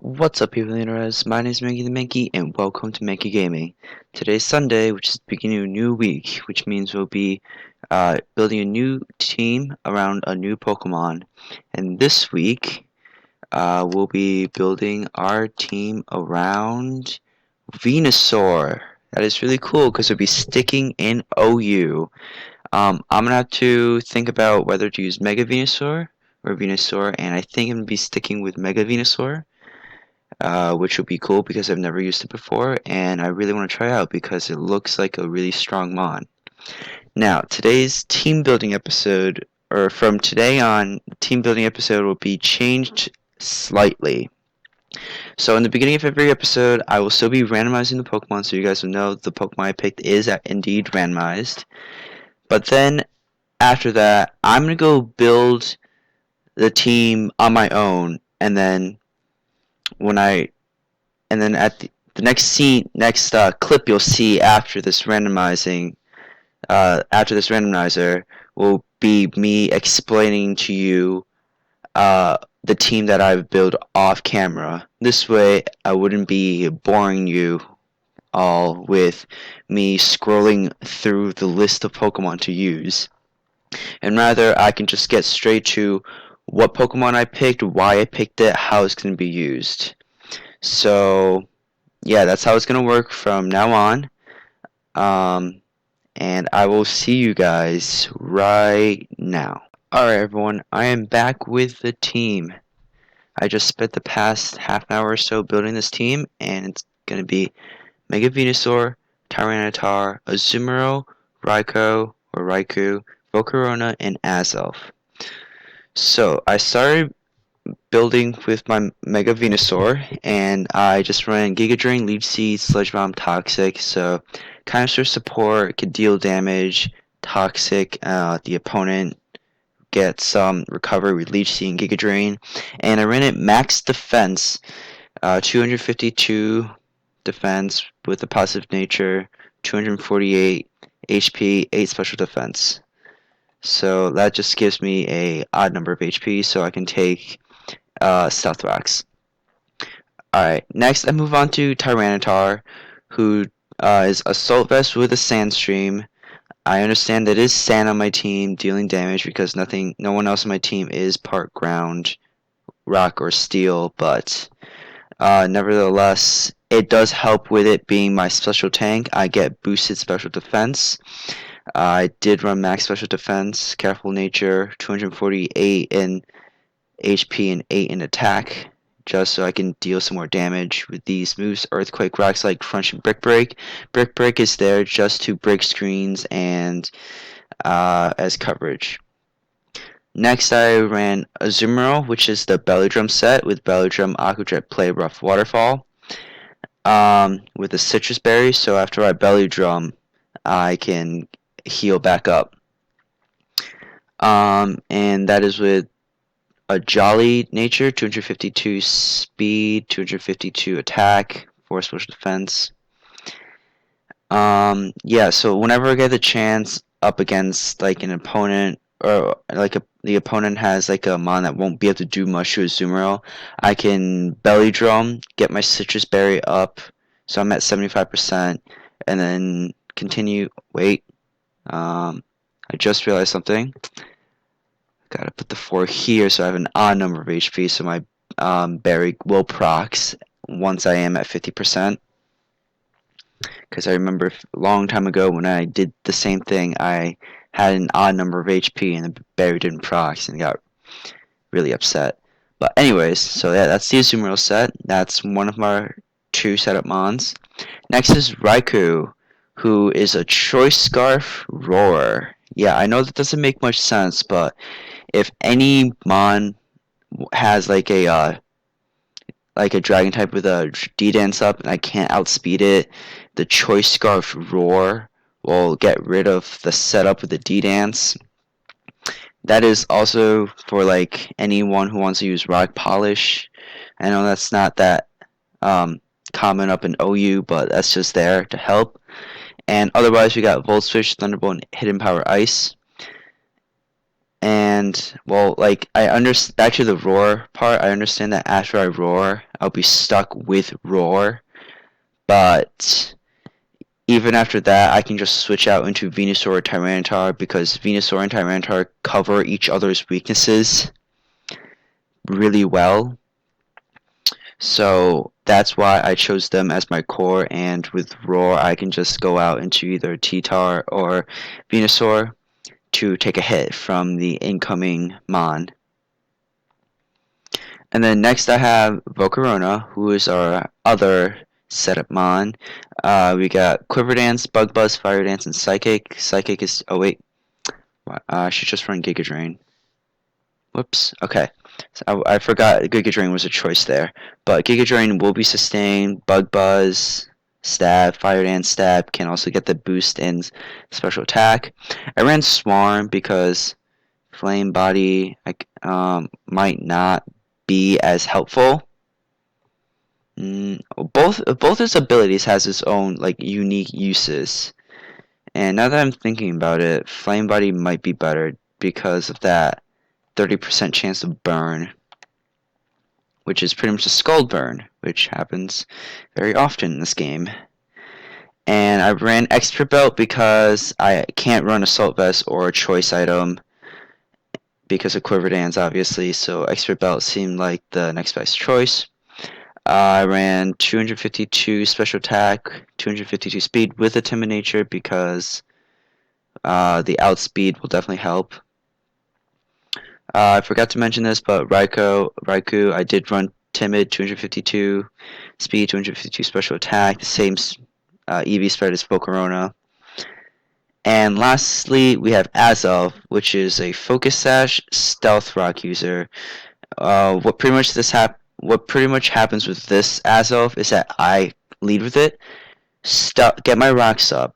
What's up, people in the internet? My name is Mankey, and welcome to Mankey Gaming. Today's Sunday, which is the beginning of a new week, which means we'll be building a new team around a new Pokemon. And this week, we'll be building our team around Venusaur. That is really cool because we'll be sticking in OU. I'm gonna have to think about whether to use Mega Venusaur or Venusaur, and I think I'm gonna be sticking with Mega Venusaur. Which will be cool because I've never used it before, and I really want to try out because it looks like a really strong mon. Now, today's team building episode, or from today on, team building episode will be changed slightly. So in the beginning of every episode, I will still be randomizing the Pokemon, so you guys will know the Pokemon I picked is indeed randomized. But then, after that, I'm going to go build the team on my own, and then when I and then at the next clip you'll see after this randomizer will be me explaining to you the team that I've built off camera. This way I wouldn't be boring you all with me scrolling through the list of Pokemon to use, and rather I can just get straight to what Pokemon I picked, why I picked it, how it's going to be used. So yeah, that's how it's gonna work from now on. And I will see you guys right now. Alright, everyone, I am back with the team. I just spent the past half an hour or so building this team, and it's gonna be Mega Venusaur, Tyranitar, Azumarill, Raikou, Volcarona, and Azelf. So I started building with my Mega Venusaur, and I just ran Giga Drain, Leech Seed, Sludge Bomb, Toxic, so Canister support, can deal damage, Toxic, the opponent gets some recovery with Leech Seed and Giga Drain, and I ran it max defense, 252 defense with a positive nature, 248 HP, 8 special defense. So that just gives me a odd number of HP, so I can take Stealth Rocks. Alright, next I move on to Tyranitar, who is Assault Vest with a Sandstream. I understand that it is sand on my team, dealing damage because no one else on my team is part ground, rock, or steel, but nevertheless, it does help with it being my special tank. I get boosted special defense. I did run max special defense, careful nature, 248 in HP and 8 in attack, just so I can deal some more damage with these moves. Earthquake, Rock Slide, Crunch, and Brick Break. Brick Break is there just to break screens and as coverage. Next, I ran Azumarill, which is the Belly Drum set with Belly Drum, Aqua Jet, Play Rough, Waterfall, with a Citrus Berry. So after I Belly Drum, I can heal back up. And that is with a Jolly nature, 252 speed, 252 attack, 4 special defense. Yeah, so whenever I get the chance up against like an opponent, or like the opponent has like a mon that won't be able to do much to a Azumarill, I can Belly Drum, get my Citrus Berry up, so I'm at 75%, and then continue. Wait, I just realized something. Gotta put the 4 here so I have an odd number of HP, so my berry will procs once I am at 50%. Because I remember a long time ago when I did the same thing, I had an odd number of HP and the berry didn't procs and got really upset. But anyways, so yeah, that's the Azumarill set. That's one of my 2 setup mons. Next is Raikou, who is a Choice Scarf Roar. Yeah, I know that doesn't make much sense, but if any mon has like a dragon type with a D-Dance up and I can't outspeed it, the Choice Scarf Roar will get rid of the setup with the D-Dance. That is also for like anyone who wants to use Rock Polish. I know that's not that common up in OU, but that's just there to help. And otherwise we got Volt Switch, Thunderbolt, and Hidden Power Ice. And well, like I understand back to the roar part. I understand that after I roar, I'll be stuck with roar. But even after that, I can just switch out into Venusaur or Tyranitar because Venusaur and Tyranitar cover each other's weaknesses really well. So that's why I chose them as my core, and with Roar I can just go out into either T-Tar or Venusaur to take a hit from the incoming Mon. And then next I have Volcarona, who is our other setup Mon. We got Quiver Dance, Bug Buzz, Fire Dance, and Psychic. Psychic is... oh wait, I should just run Giga Drain. Whoops, okay. So I forgot Giga Drain was a choice there. But Giga Drain will be sustained, Bug Buzz, Stab, Fire Dance, Stab, can also get the boost in special attack. I ran Swarm because Flame Body might not be as helpful. Both its abilities has its own like unique uses. And now that I'm thinking about it, Flame Body might be better because of that 30% chance of burn, which is pretty much a scald burn, which happens very often in this game. And I ran Extra Belt because I can't run Assault Vest or a choice item because of Quiver Dance, obviously, so Extra Belt seemed like the next best choice. I ran 252 special attack, 252 speed with a Timid Nature because the outspeed will definitely help. I forgot to mention this, but Raikou, I did run Timid, 252 speed, 252 special attack, the same EV spread as Volcarona. And lastly, we have Azelf, which is a Focus Sash Stealth Rock user. What pretty much happens with this Azelf is that I lead with it, get my rocks up,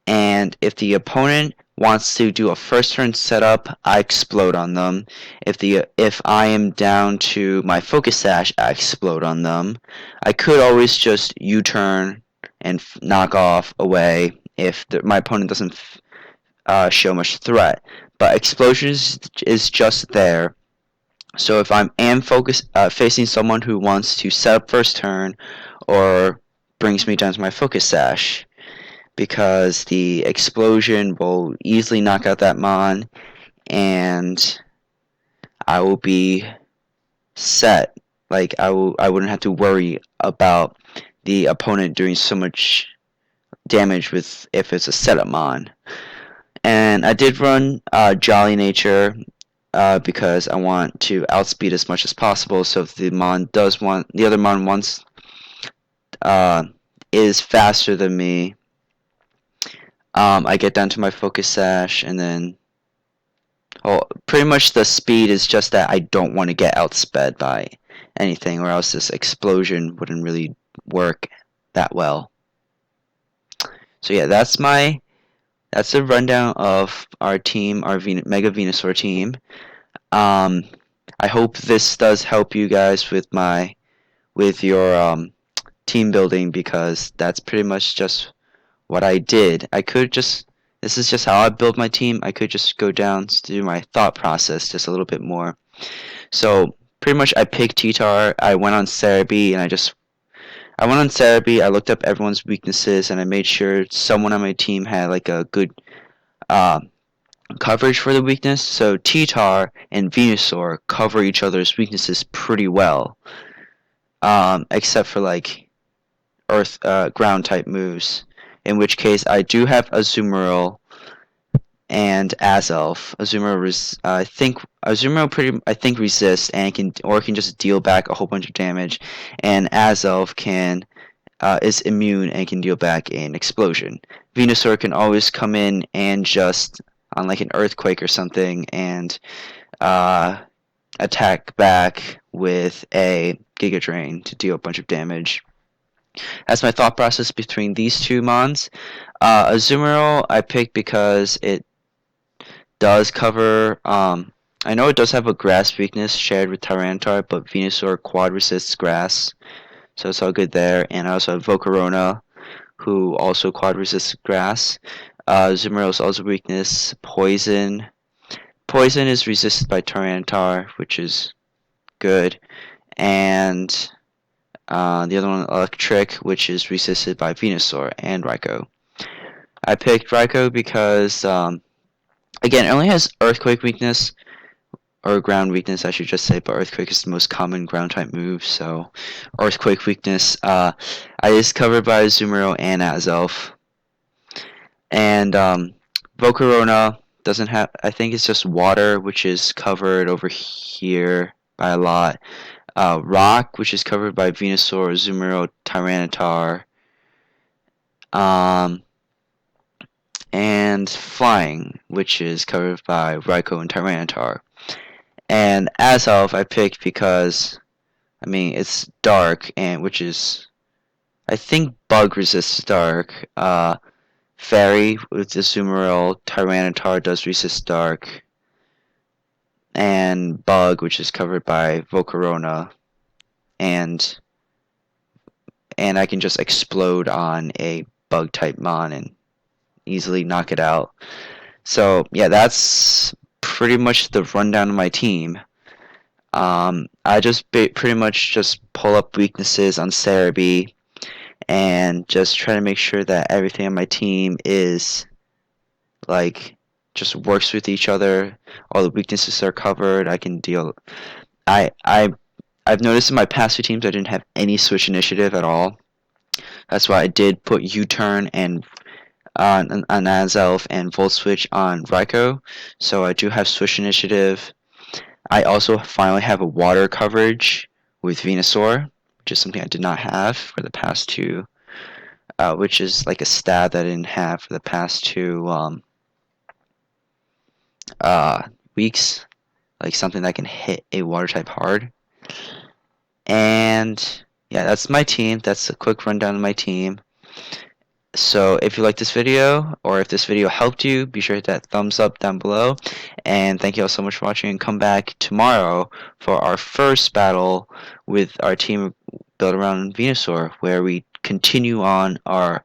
and if the opponent wants to do a first turn setup, I explode on them. If I am down to my Focus Sash, I explode on them. I could always just U-turn and knock off away if my opponent doesn't show much threat. But Explosions is just there. So if I am facing someone who wants to set up first turn or brings me down to my Focus Sash, because the explosion will easily knock out that Mon, and I will be set. Like I wouldn't have to worry about the opponent doing so much damage with if it's a setup Mon. And I did run Jolly Nature because I want to outspeed as much as possible. So if the other Mon wants is faster than me, I get down to my Focus Sash, and then pretty much the speed is just that I don't want to get outsped by anything, or else this explosion wouldn't really work that well. So yeah, that's a rundown of our team, our Mega Venusaur team. I hope this does help you guys with your team building, because that's pretty much just what I did. This is just how I build my team. I could just go down to do my thought process just a little bit more. So pretty much I picked T-Tar, I went on Cerebi, and I looked up everyone's weaknesses, and I made sure someone on my team had like a good coverage for the weakness. So T-Tar and Venusaur cover each other's weaknesses pretty well, except for like ground type moves, in which case I do have Azumarill and Azelf. Azumarill I think resists and can just deal back a whole bunch of damage, and Azelf is immune and can deal back an explosion. Venusaur can always come in and just on like an earthquake or something and attack back with a Giga Drain to deal a bunch of damage. That's my thought process between these two Mons. Azumarill I picked because it does cover. I know it does have a grass weakness shared with Tyranitar, but Venusaur quad resists grass, so it's all good there. And I also have Volcarona, who also quad resists grass. Azumarill is also weakness poison, Poison is resisted by Tyranitar, which is good, and the other one, Electric, which is resisted by Venusaur and Raikou. I picked Raikou because, again, it only has Earthquake weakness, or ground weakness, I should just say, but Earthquake is the most common ground type move, so Earthquake weakness. Is covered by Azumarill and Azelf. And Volcarona doesn't have, I think it's just water, which is covered over here by a lot. Rock, which is covered by Venusaur, Azumarill, Tyranitar. And Flying, which is covered by Raikou and Tyranitar. And Azelf I picked because, I mean, it's dark, and which is, I think Bug resists dark. Fairy with the Azumarill, Tyranitar does resist dark. And Bug, which is covered by Volcarona. And I can just explode on a Bug type Mon and easily knock it out. So yeah, that's pretty much the rundown of my team. I just pretty much just pull up weaknesses on Cerebi and just try to make sure that everything on my team is like just works with each other. All the weaknesses are covered. I can deal. I've noticed in my past few teams I didn't have any switch initiative at all. That's why I did put U-turn and on Azelf and Volt Switch on Raikou. So I do have switch initiative. I also finally have a water coverage with Venusaur, which is something I did not have for the past two, which is like a stat that I didn't have for the past two weeks, like something that can hit a water type hard. And yeah, that's my team. That's a quick rundown of my team. So if you like this video, or if this video helped you, be sure to hit that thumbs up down below. And thank you all so much for watching, and come back tomorrow for our first battle with our team built around Venusaur, where we continue on our